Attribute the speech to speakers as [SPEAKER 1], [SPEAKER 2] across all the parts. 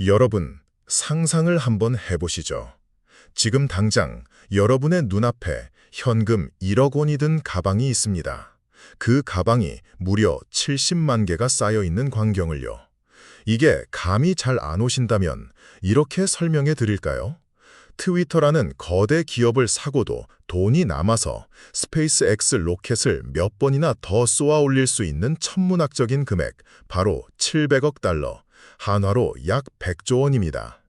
[SPEAKER 1] 여러분, 상상을 한번 해보시죠. 지금 당장 여러분의 눈앞에 현금 1억 원이 든 가방이 있습니다. 그 가방이 무려 70만 개가 쌓여 있는 광경을요. 이게 감이 잘 안 오신다면 이렇게 설명해 드릴까요? 트위터라는 거대 기업을 사고도 돈이 남아서 스페이스X 로켓을 몇 번이나 더 쏘아 올릴 수 있는 천문학적인 금액, 바로 700억 달러, 한화로 약 100조 원입니다.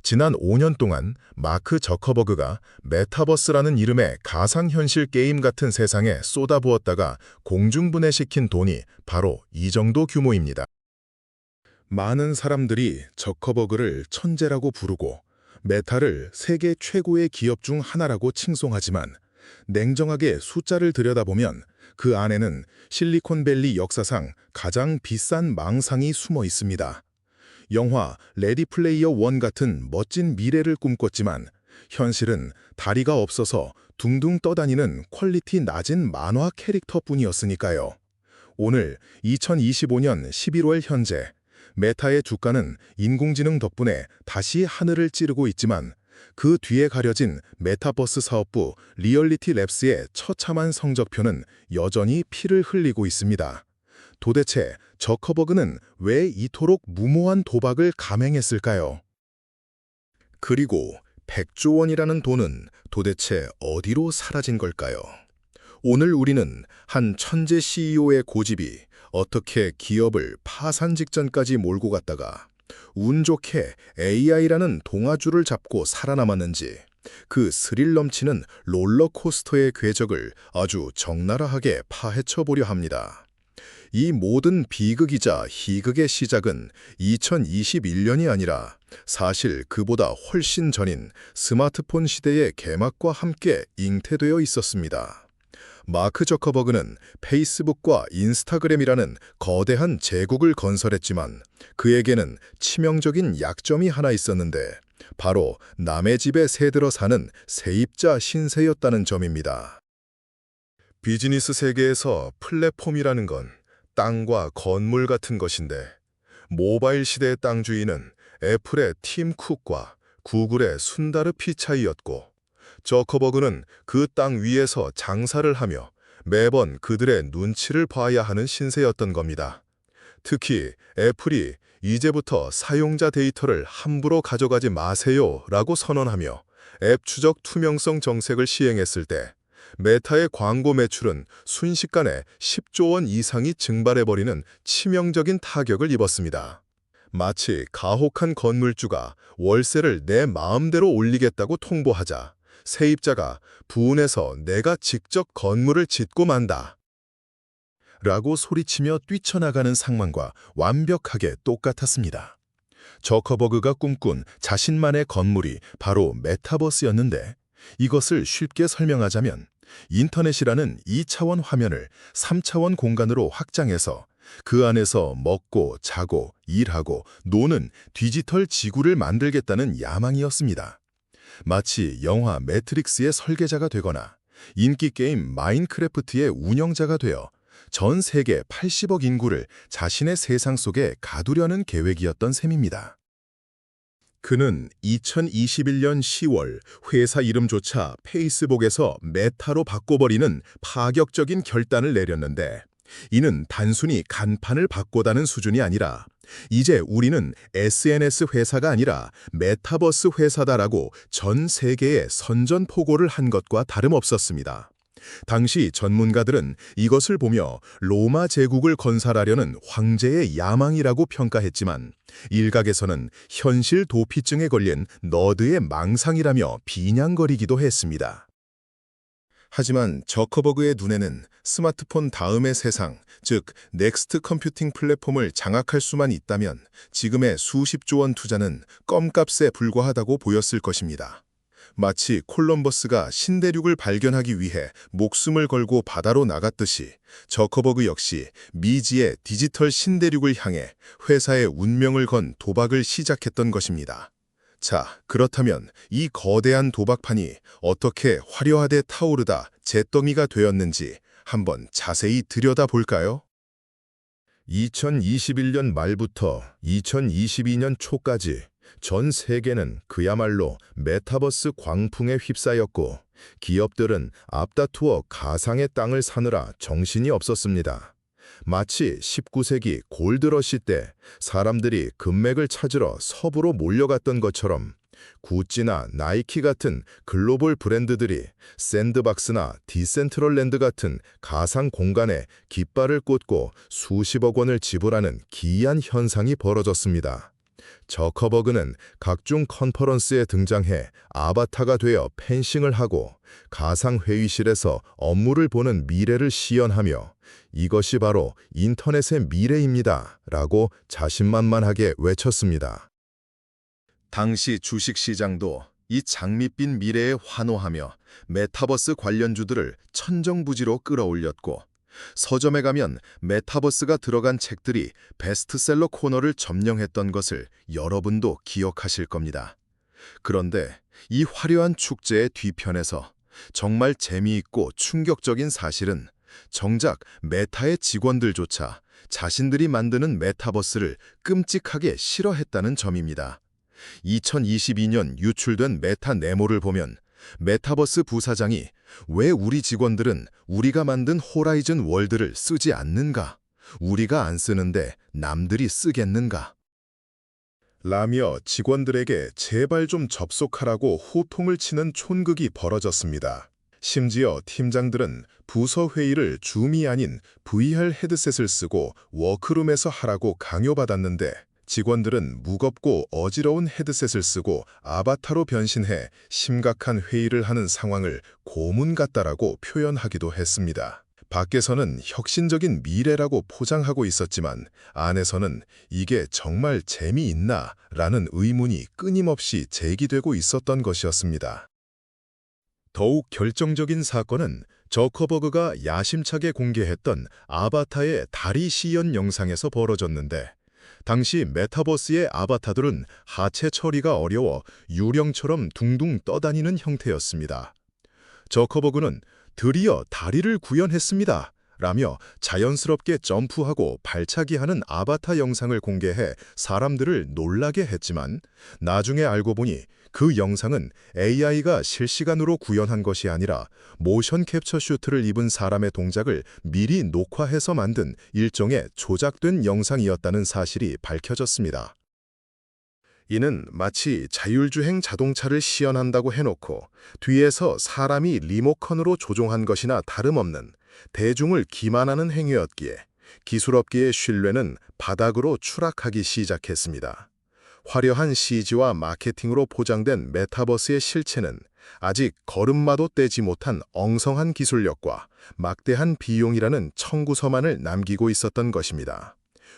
[SPEAKER 1] 지난 5년 동안 마크 저커버그가 메타버스라는 이름의 가상현실 게임 같은 세상에 쏟아부었다가 공중분해시킨 돈이 바로 이 정도 규모입니다. 많은 사람들이 저커버그를 천재라고 부르고 메타를 세계 최고의 기업 중 하나라고 칭송하지만 냉정하게 숫자를 들여다보면 그 안에는 실리콘밸리 역사상 가장 비싼 망상이 숨어 있습니다. 영화 레디 플레이어 원 같은 멋진 미래를 꿈꿨지만 현실은 다리가 없어서 둥둥 떠다니는 퀄리티 낮은 만화 캐릭터뿐이었으니까요. 오늘 2025년 11월 현재 메타의 주가는 인공지능 덕분에 다시 하늘을 찌르고 있지만 그 뒤에 가려진 메타버스 사업부 리얼리티 랩스의 처참한 성적표는 여전히 피를 흘리고 있습니다. 도대체 저커버그는 왜 이토록 무모한 도박을 감행했을까요? 그리고 100조 원이라는 돈은 도대체 어디로 사라진 걸까요? 오늘 우리는 한 천재 CEO의 고집이 어떻게 기업을 파산 직전까지 몰고 갔다가 운 좋게 AI라는 동아줄을 잡고 살아남았는지, 그 스릴 넘치는 롤러코스터의 궤적을 아주 적나라하게 파헤쳐보려 합니다. 이 모든 비극이자 희극의 시작은 2021년이 아니라 사실 그보다 훨씬 전인 스마트폰 시대의 개막과 함께 잉태되어 있었습니다. 마크 저커버그는 페이스북과 인스타그램이라는 거대한 제국을 건설했지만 그에게는 치명적인 약점이 하나 있었는데 바로 남의 집에 새들어 사는 세입자 신세였다는 점입니다. 비즈니스 세계에서 플랫폼이라는 건 땅과 건물 같은 것인데 모바일 시대의 땅 주인은 애플의 팀 쿡과 구글의 순다르 피차이였고 저커버그는 그 땅 위에서 장사를 하며 매번 그들의 눈치를 봐야 하는 신세였던 겁니다. 특히 애플이 이제부터 사용자 데이터를 함부로 가져가지 마세요 라고 선언하며 앱 추적 투명성 정책을 시행했을 때 메타의 광고 매출은 순식간에 10조 원 이상이 증발해버리는 치명적인 타격을 입었습니다. 마치 가혹한 건물주가 월세를 내 마음대로 올리겠다고 통보하자 세입자가 분해서 내가 직접 건물을 짓고 만다 라고 소리치며 뛰쳐나가는 상황과 완벽하게 똑같았습니다. 저커버그가 꿈꾼 자신만의 건물이 바로 메타버스였는데 이것을 쉽게 설명하자면 인터넷이라는 2차원 화면을 3차원 공간으로 확장해서 그 안에서 먹고 자고 일하고 노는 디지털 지구를 만들겠다는 야망이었습니다. 마치 영화 매트릭스의 설계자가 되거나 인기 게임 마인크래프트의 운영자가 되어 전 세계 80억 인구를 자신의 세상 속에 가두려는 계획이었던 셈입니다. 그는 2021년 10월 회사 이름조차 페이스북에서 메타로 바꿔버리는 파격적인 결단을 내렸는데 이는 단순히 간판을 바꿔다는 수준이 아니라 이제 우리는 SNS 회사가 아니라 메타버스 회사다라고 전 세계에 선전포고를 한 것과 다름없었습니다. 당시 전문가들은 이것을 보며 로마 제국을 건설하려는 황제의 야망이라고 평가했지만 일각에서는 현실 도피증에 걸린 너드의 망상이라며 비냥거리기도 했습니다. 하지만 저커버그의 눈에는 스마트폰 다음의 세상, 즉 넥스트 컴퓨팅 플랫폼을 장악할 수만 있다면 지금의 수십조 원 투자는 껌값에 불과하다고 보였을 것입니다. 마치 콜럼버스가 신대륙을 발견하기 위해 목숨을 걸고 바다로 나갔듯이 저커버그 역시 미지의 디지털 신대륙을 향해 회사의 운명을 건 도박을 시작했던 것입니다. 자, 그렇다면 이 거대한 도박판이 어떻게 화려하게 타오르다 잿더미가 되었는지 한번 자세히 들여다볼까요? 2021년 말부터 2022년 초까지 전 세계는 그야말로 메타버스 광풍에 휩싸였고 기업들은 앞다투어 가상의 땅을 사느라 정신이 없었습니다. 마치 19세기 골드러시 때 사람들이 금맥을 찾으러 서부로 몰려갔던 것처럼 구찌나 나이키 같은 글로벌 브랜드들이 샌드박스나 디센트럴랜드 같은 가상 공간에 깃발을 꽂고 수십억 원을 지불하는 기이한 현상이 벌어졌습니다. 저커버그는 각종 컨퍼런스에 등장해 아바타가 되어 펜싱을 하고 가상 회의실에서 업무를 보는 미래를 시연하며 이것이 바로 인터넷의 미래입니다 라고 자신만만하게 외쳤습니다. 당시 주식시장도 이 장밋빛 미래에 환호하며 메타버스 관련주들을 천정부지로 끌어올렸고 서점에 가면 메타버스가 들어간 책들이 베스트셀러 코너를 점령했던 것을 여러분도 기억하실 겁니다. 그런데 이 화려한 축제의 뒤편에서 정말 재미있고 충격적인 사실은 정작 메타의 직원들조차 자신들이 만드는 메타버스를 끔찍하게 싫어했다는 점입니다. 2022년 유출된 메타 네모를 보면 메타버스 부사장이 왜 우리 직원들은 우리가 만든 호라이즌 월드를 쓰지 않는가? 우리가 안 쓰는데 남들이 쓰겠는가? 라며 직원들에게 제발 좀 접속하라고 호통을 치는 촌극이 벌어졌습니다. 심지어 팀장들은 부서 회의를 줌이 아닌 VR 헤드셋을 쓰고 워크룸에서 하라고 강요받았는데 직원들은 무겁고 어지러운 헤드셋을 쓰고 아바타로 변신해 심각한 회의를 하는 상황을 고문 같다라고 표현하기도 했습니다. 밖에서는 혁신적인 미래라고 포장하고 있었지만 안에서는 이게 정말 재미있나? 라는 의문이 끊임없이 제기되고 있었던 것이었습니다. 더욱 결정적인 사건은 저커버그가 야심차게 공개했던 아바타의 다리 시연 영상에서 벌어졌는데 당시 메타버스의 아바타들은 하체 처리가 어려워 유령처럼 둥둥 떠다니는 형태였습니다. 저커버그는 드디어 다리를 구현했습니다. 라며 자연스럽게 점프하고 발차기하는 아바타 영상을 공개해 사람들을 놀라게 했지만 나중에 알고 보니 그 영상은 AI가 실시간으로 구현한 것이 아니라 모션 캡처 슈트를 입은 사람의 동작을 미리 녹화해서 만든 일종의 조작된 영상이었다는 사실이 밝혀졌습니다. 이는 마치 자율주행 자동차를 시연한다고 해놓고 뒤에서 사람이 리모컨으로 조종한 것이나 다름없는 대중을 기만하는 행위였기에 기술업계의 신뢰는 바닥으로 추락하기 시작했습니다. 화려한 CG와 마케팅으로 포장된 메타버스의 실체는 아직 걸음마도 떼지 못한 엉성한 기술력과 막대한 비용이라는 청구서만을 남기고 있었던 것입니다.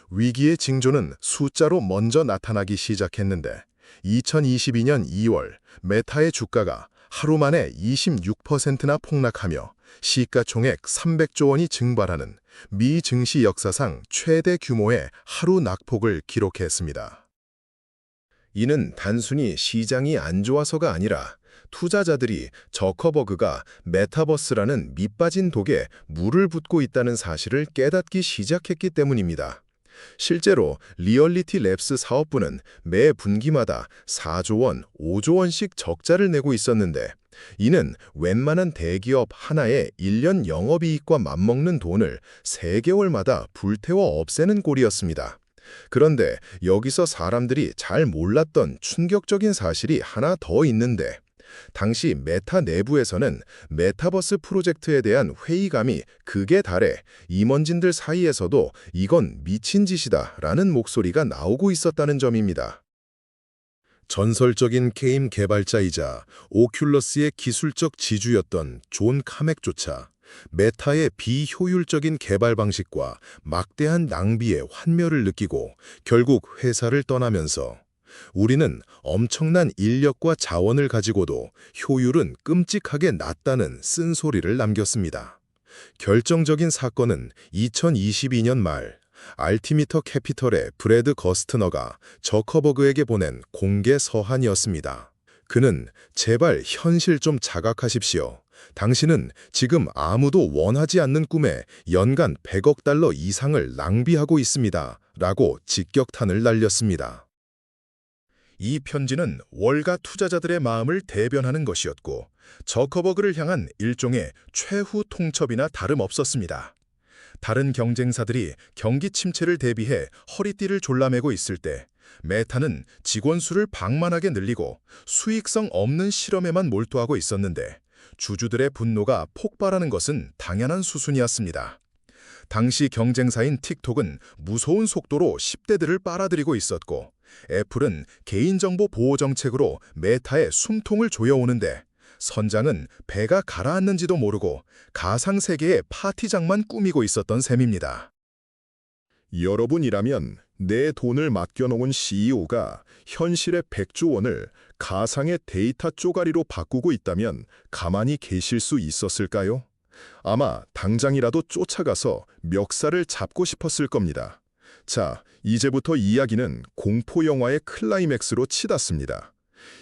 [SPEAKER 1] 위기의 징조는 숫자로 먼저 나타나기 시작했는데 2022년 2월 메타의 주가가 하루 만에 26%나 폭락하며 시가총액 300조 원이 증발하는 미 증시 역사상 최대 규모의 하루 낙폭을 기록했습니다. 이는 단순히 시장이 안 좋아서가 아니라 투자자들이 저커버그가 메타버스라는 밑빠진 독에 물을 붓고 있다는 사실을 깨닫기 시작했기 때문입니다. 실제로 리얼리티 랩스 사업부는 매 분기마다 4조 원, 5조 원씩 적자를 내고 있었는데 이는 웬만한 대기업 하나의 1년 영업이익과 맞먹는 돈을 3개월마다 불태워 없애는 꼴이었습니다. 그런데 여기서 사람들이 잘 몰랐던 충격적인 사실이 하나 더 있는데 당시 메타 내부에서는 메타버스 프로젝트에 대한 회의감이 극에 달해 임원진들 사이에서도 이건 미친 짓이다 라는 목소리가 나오고 있었다는 점입니다. 전설적인 게임 개발자이자 오큘러스의 기술적 지주였던 존 카맥조차 메타의 비효율적인 개발 방식과 막대한 낭비의 환멸을 느끼고 결국 회사를 떠나면서 우리는 엄청난 인력과 자원을 가지고도 효율은 끔찍하게 낮다는 쓴소리를 남겼습니다. 결정적인 사건은 2022년 말 알티미터 캐피털의 브래드 거스트너가 저커버그에게 보낸 공개 서한이었습니다. 그는 제발 현실 좀 자각하십시오. 당신은 지금 아무도 원하지 않는 꿈에 연간 100억 달러 이상을 낭비하고 있습니다. 라고 직격탄을 날렸습니다. 이 편지는 월가 투자자들의 마음을 대변하는 것이었고 저커버그를 향한 일종의 최후 통첩이나 다름없었습니다. 다른 경쟁사들이 경기 침체를 대비해 허리띠를 졸라매고 있을 때 메타는 직원 수를 방만하게 늘리고 수익성 없는 실험에만 몰두하고 있었는데 주주들의 분노가 폭발하는 것은 당연한 수순이었습니다. 당시 경쟁사인 틱톡은 무서운 속도로 10대들을 빨아들이고 있었고 애플은 개인정보 보호 정책으로 메타의 숨통을 조여오는데 선장은 배가 가라앉는지도 모르고 가상세계의 파티장만 꾸미고 있었던 셈입니다. 여러분이라면 내 돈을 맡겨놓은 CEO가 현실의 100조 원을 가상의 데이터 쪼가리로 바꾸고 있다면 가만히 계실 수 있었을까요? 아마 당장이라도 쫓아가서 멱살을 잡고 싶었을 겁니다. 자, 이제부터 이야기는 공포 영화의 클라이맥스로 치닫습니다.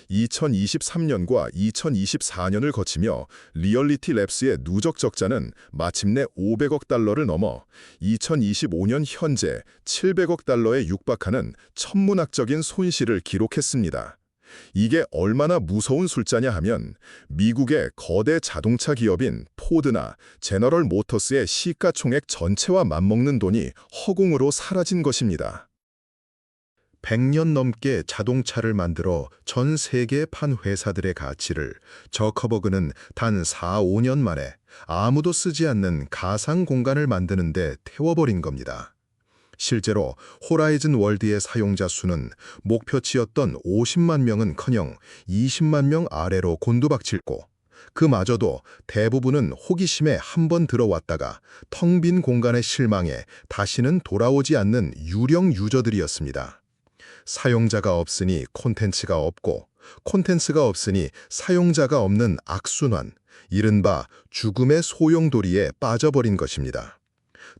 [SPEAKER 1] 2023년과 2024년을 거치며 리얼리티 랩스의 누적 적자는 마침내 500억 달러를 넘어 2025년 현재 700억 달러에 육박하는 천문학적인 손실을 기록했습니다. 이게 얼마나 무서운 숫자냐 하면 미국의 거대 자동차 기업인 포드나 제너럴 모터스의 시가총액 전체와 맞먹는 돈이 허공으로 사라진 것입니다. 100년 넘게 자동차를 만들어 전 세계에 판 회사들의 가치를 저커버그는 단 4, 5년 만에 아무도 쓰지 않는 가상 공간을 만드는 데 태워버린 겁니다. 실제로 호라이즌 월드의 사용자 수는 목표치였던 50만 명은커녕 20만 명 아래로 곤두박질고 그마저도 대부분은 호기심에 한번 들어왔다가 텅 빈 공간에 실망해 다시는 돌아오지 않는 유령 유저들이었습니다. 사용자가 없으니 콘텐츠가 없고 콘텐츠가 없으니 사용자가 없는 악순환, 이른바 죽음의 소용돌이에 빠져버린 것입니다.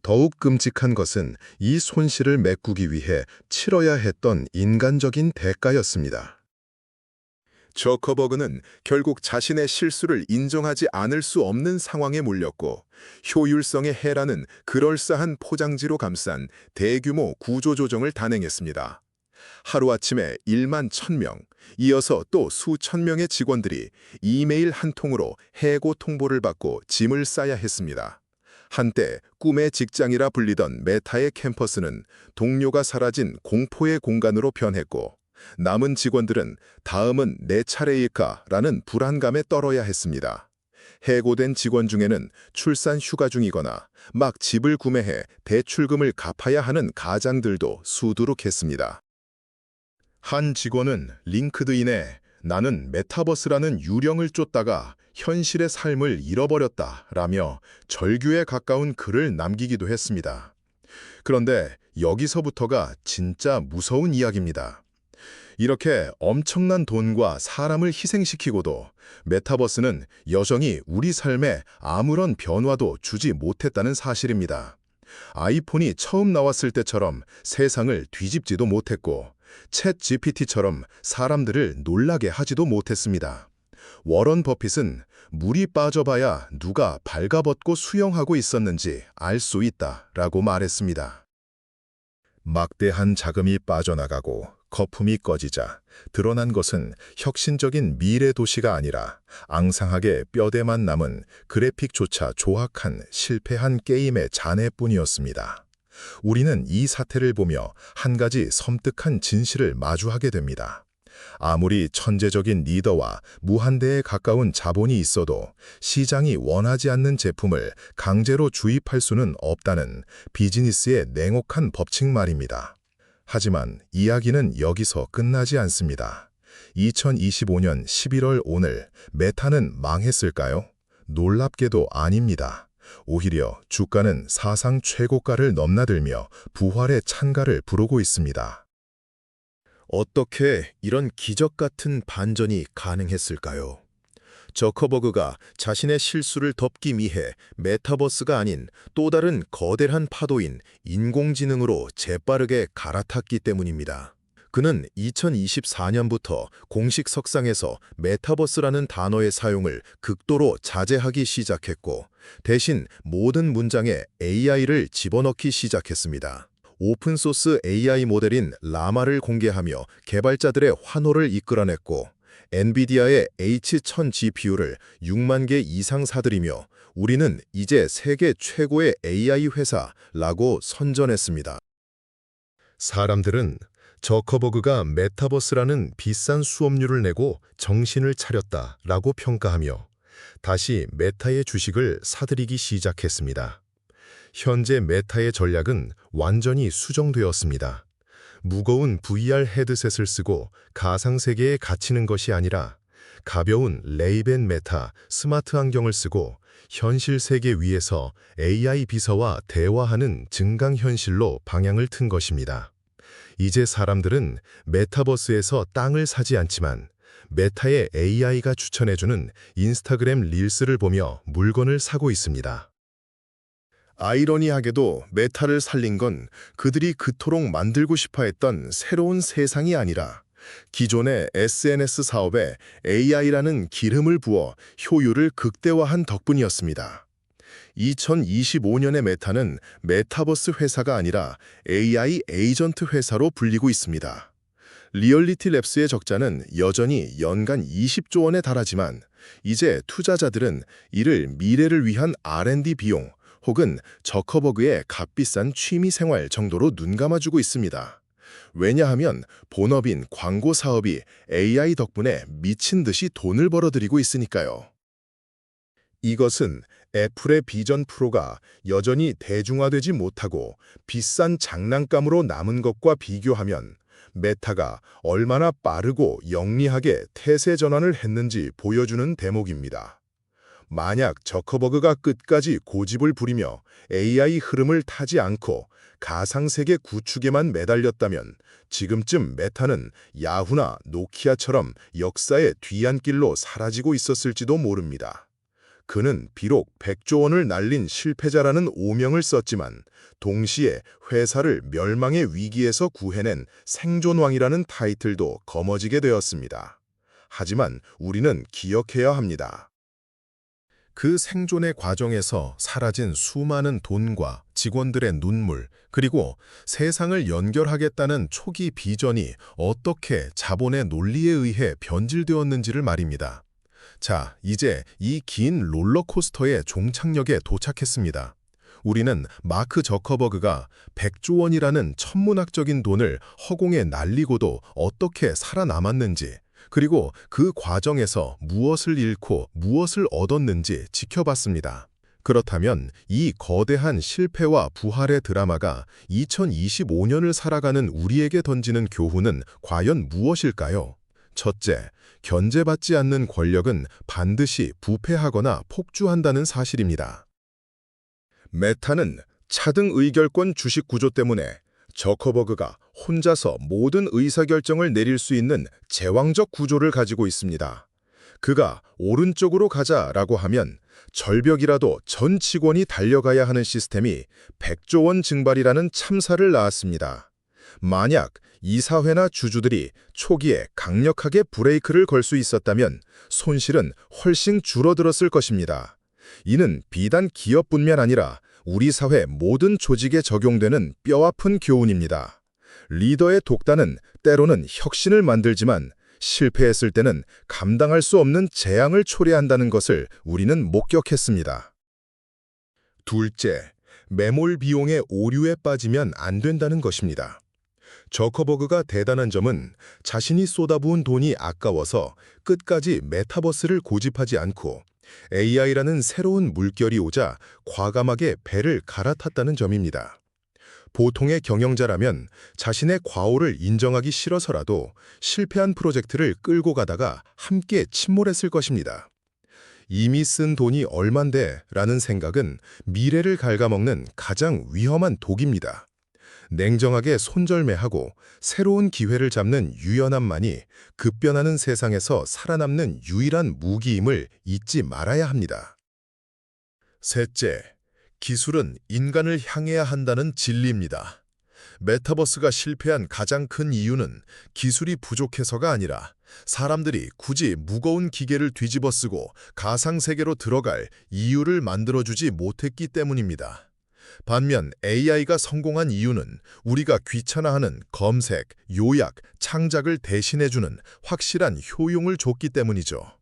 [SPEAKER 1] 더욱 끔찍한 것은 이 손실을 메꾸기 위해 치러야 했던 인간적인 대가였습니다. 저커버그는 결국 자신의 실수를 인정하지 않을 수 없는 상황에 몰렸고 효율성의 해라는 그럴싸한 포장지로 감싼 대규모 구조조정을 단행했습니다. 하루아침에 1만 1000명, 이어서 또 수천 명의 직원들이 이메일 한 통으로 해고 통보를 받고 짐을 싸야 했습니다. 한때 꿈의 직장이라 불리던 메타의 캠퍼스는 동료가 사라진 공포의 공간으로 변했고 남은 직원들은 다음은 내 차례일까라는 불안감에 떨어야 했습니다. 해고된 직원 중에는 출산 휴가 중이거나 막 집을 구매해 대출금을 갚아야 하는 가장들도 수두룩했습니다. 한 직원은 링크드인에 나는 메타버스라는 유령을 쫓다가 현실의 삶을 잃어버렸다라며 절규에 가까운 글을 남기기도 했습니다. 그런데 여기서부터가 진짜 무서운 이야기입니다. 이렇게 엄청난 돈과 사람을 희생시키고도 메타버스는 여전히 우리 삶에 아무런 변화도 주지 못했다는 사실입니다. 아이폰이 처음 나왔을 때처럼 세상을 뒤집지도 못했고 챗 GPT처럼 사람들을 놀라게 하지도 못했습니다. 워런 버핏은 물이 빠져봐야 누가 발가벗고 수영하고 있었는지 알 수 있다라고 말했습니다. 막대한 자금이 빠져나가고 거품이 꺼지자 드러난 것은 혁신적인 미래 도시가 아니라 앙상하게 뼈대만 남은 그래픽조차 조악한 실패한 게임의 잔해뿐이었습니다. 우리는 이 사태를 보며 한 가지 섬뜩한 진실을 마주하게 됩니다. 아무리 천재적인 리더와 무한대에 가까운 자본이 있어도 시장이 원하지 않는 제품을 강제로 주입할 수는 없다는 비즈니스의 냉혹한 법칙 말입니다. 하지만 이야기는 여기서 끝나지 않습니다. 2025년 11월 오늘 메타는 망했을까요? 놀랍게도 아닙니다. 오히려 주가는 사상 최고가를 넘나들며 부활의 찬가를 부르고 있습니다. 어떻게 이런 기적 같은 반전이 가능했을까요? 저커버그가 자신의 실수를 덮기 위해 메타버스가 아닌 또 다른 거대한 파도인 인공지능으로 재빠르게 갈아탔기 때문입니다. 그는 2024년부터 공식 석상에서 메타버스라는 단어의 사용을 극도로 자제하기 시작했고 대신 모든 문장에 AI를 집어넣기 시작했습니다. 오픈소스 AI 모델인 라마를 공개하며 개발자들의 환호를 이끌어냈고 엔비디아의 H1000 GPU를 6만 개 이상 사들이며 우리는 이제 세계 최고의 AI 회사라고 선전했습니다. 사람들은 저커버그가 메타버스라는 비싼 수업료를 내고 정신을 차렸다라고 평가하며 다시 메타의 주식을 사들이기 시작했습니다. 현재 메타의 전략은 완전히 수정되었습니다. 무거운 VR 헤드셋을 쓰고 가상세계에 갇히는 것이 아니라 가벼운 레이벤 메타 스마트 안경을 쓰고 현실 세계 위에서 AI 비서와 대화하는 증강현실로 방향을 튼 것입니다. 이제 사람들은 메타버스에서 땅을 사지 않지만 메타의 AI가 추천해주는 인스타그램 릴스를 보며 물건을 사고 있습니다. 아이러니하게도 메타를 살린 건 그들이 그토록 만들고 싶어 했던 새로운 세상이 아니라 기존의 SNS 사업에 AI라는 기름을 부어 효율을 극대화한 덕분이었습니다. 2025년의 메타는 메타버스 회사가 아니라 AI 에이전트 회사로 불리고 있습니다. 리얼리티 랩스의 적자는 여전히 연간 20조 원에 달하지만 이제 투자자들은 이를 미래를 위한 R&D 비용 혹은 저커버그의 값비싼 취미생활 정도로 눈감아주고 있습니다. 왜냐하면 본업인 광고 사업이 AI 덕분에 미친 듯이 돈을 벌어들이고 있으니까요. 이것은 애플의 비전 프로가 여전히 대중화되지 못하고 비싼 장난감으로 남은 것과 비교하면 메타가 얼마나 빠르고 영리하게 태세 전환을 했는지 보여주는 대목입니다. 만약 저커버그가 끝까지 고집을 부리며 AI 흐름을 타지 않고 가상세계 구축에만 매달렸다면 지금쯤 메타는 야후나 노키아처럼 역사의 뒤안길로 사라지고 있었을지도 모릅니다. 그는 비록 100조 원을 날린 실패자라는 오명을 썼지만 동시에 회사를 멸망의 위기에서 구해낸 생존왕이라는 타이틀도 거머쥐게 되었습니다. 하지만 우리는 기억해야 합니다. 그 생존의 과정에서 사라진 수많은 돈과 직원들의 눈물, 그리고 세상을 연결하겠다는 초기 비전이 어떻게 자본의 논리에 의해 변질되었는지를 말입니다. 자, 이제 이 긴 롤러코스터의 종착역에 도착했습니다. 우리는 마크 저커버그가 100조 원이라는 천문학적인 돈을 허공에 날리고도 어떻게 살아남았는지, 그리고 그 과정에서 무엇을 잃고 무엇을 얻었는지 지켜봤습니다. 그렇다면 이 거대한 실패와 부활의 드라마가 2025년을 살아가는 우리에게 던지는 교훈은 과연 무엇일까요? 첫째, 견제받지 않는 권력은 반드시 부패하거나 폭주한다는 사실입니다. 메타는 차등 의결권 주식 구조 때문에 저커버그가 혼자서 모든 의사결정을 내릴 수 있는 제왕적 구조를 가지고 있습니다. 그가 오른쪽으로 가자라고 하면 절벽이라도 전 직원이 달려가야 하는 시스템이 100조 원 증발이라는 참사를 낳았습니다. 만약 이사회나 주주들이 초기에 강력하게 브레이크를 걸 수 있었다면 손실은 훨씬 줄어들었을 것입니다. 이는 비단 기업뿐만 아니라 우리 사회 모든 조직에 적용되는 뼈아픈 교훈입니다. 리더의 독단은 때로는 혁신을 만들지만 실패했을 때는 감당할 수 없는 재앙을 초래한다는 것을 우리는 목격했습니다. 둘째, 매몰 비용의 오류에 빠지면 안 된다는 것입니다. 저커버그가 대단한 점은 자신이 쏟아부은 돈이 아까워서 끝까지 메타버스를 고집하지 않고 AI라는 새로운 물결이 오자 과감하게 배를 갈아탔다는 점입니다. 보통의 경영자라면 자신의 과오를 인정하기 싫어서라도 실패한 프로젝트를 끌고 가다가 함께 침몰했을 것입니다. 이미 쓴 돈이 얼만데 라는 생각은 미래를 갉아먹는 가장 위험한 독입니다. 냉정하게 손절매하고 새로운 기회를 잡는 유연함만이 급변하는 세상에서 살아남는 유일한 무기임을 잊지 말아야 합니다. 셋째, 기술은 인간을 향해야 한다는 진리입니다. 메타버스가 실패한 가장 큰 이유는 기술이 부족해서가 아니라 사람들이 굳이 무거운 기계를 뒤집어 쓰고 가상세계로 들어갈 이유를 만들어주지 못했기 때문입니다. 반면 AI가 성공한 이유는 우리가 귀찮아하는 검색, 요약, 창작을 대신해주는 확실한 효용을 줬기 때문이죠.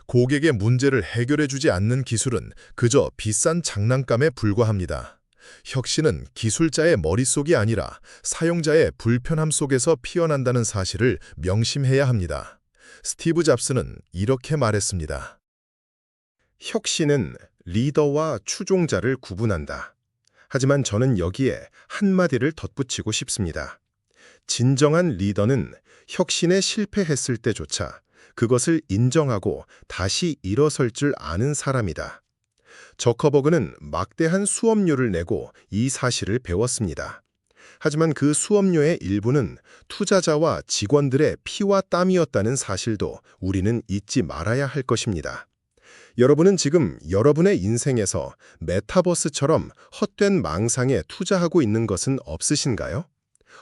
[SPEAKER 1] 고객의 문제를 해결해주지 않는 기술은 그저 비싼 장난감에 불과합니다. 혁신은 기술자의 머릿속이 아니라 사용자의 불편함 속에서 피어난다는 사실을 명심해야 합니다. 스티브 잡스는 이렇게 말했습니다. 혁신은 리더와 추종자를 구분한다. 하지만 저는 여기에 한마디를 덧붙이고 싶습니다. 진정한 리더는 혁신에 실패했을 때조차 그것을 인정하고 다시 일어설 줄 아는 사람이다. 저커버그는 막대한 수업료를 내고 이 사실을 배웠습니다. 하지만 그 수업료의 일부는 투자자와 직원들의 피와 땀이었다는 사실도 우리는 잊지 말아야 할 것입니다. 여러분은 지금 여러분의 인생에서 메타버스처럼 헛된 망상에 투자하고 있는 것은 없으신가요?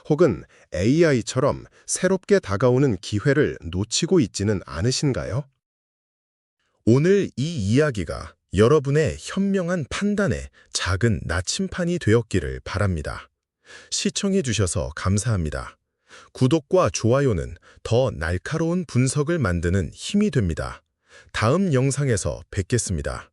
[SPEAKER 1] 혹은 AI처럼 새롭게 다가오는 기회를 놓치고 있지는 않으신가요? 오늘 이 이야기가 여러분의 현명한 판단에 작은 나침판이 되었기를 바랍니다. 시청해 주셔서 감사합니다. 구독과 좋아요는 더 날카로운 분석을 만드는 힘이 됩니다. 다음 영상에서 뵙겠습니다.